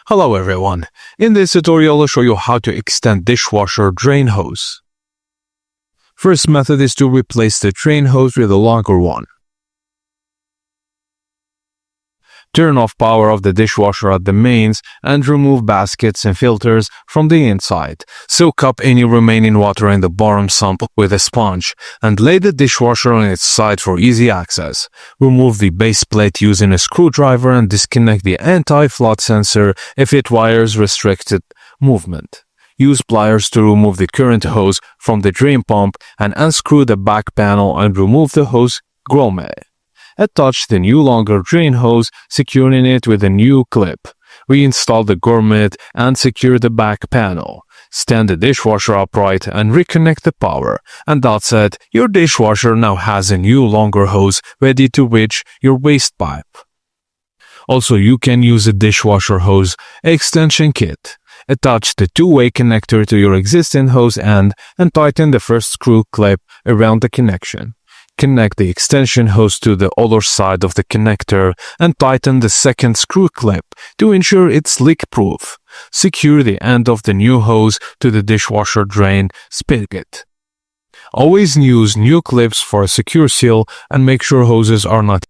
Hello everyone, in this tutorial I'll show you how to extend dishwasher drain hose. First method is to replace the drain hose with a longer one. Turn off power of the dishwasher at the mains and remove baskets and filters from the inside. Soak up any remaining water in the bottom sump with a sponge and lay the dishwasher on its side for easy access. Remove the base plate using a screwdriver and disconnect the anti-flood sensor if its wires restricted movement. Use pliers to remove the current hose from the drain pump and unscrew the back panel and remove the hose grommet. Attach the new longer drain hose, securing it with a new clip. Reinstall the grommet and secure the back panel. Stand the dishwasher upright and reconnect the power. And that's it, your dishwasher now has a new longer hose ready to reach your waste pipe. Also, you can use a dishwasher hose extension kit. Attach the two-way connector to your existing hose end and tighten the first screw clip around the connection. Connect the extension hose to the other side of the connector and tighten the second screw clip to ensure it's leak-proof. Secure the end of the new hose to the dishwasher drain spigot. Always use new clips for a secure seal and make sure hoses are not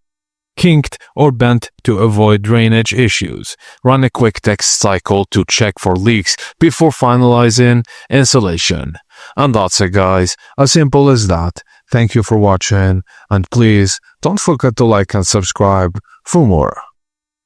kinked or bent to avoid drainage issues. Run a quick test cycle to check for leaks before finalizing installation. And that's it guys, as simple as that. Thank you for watching and please don't forget to like and subscribe for more.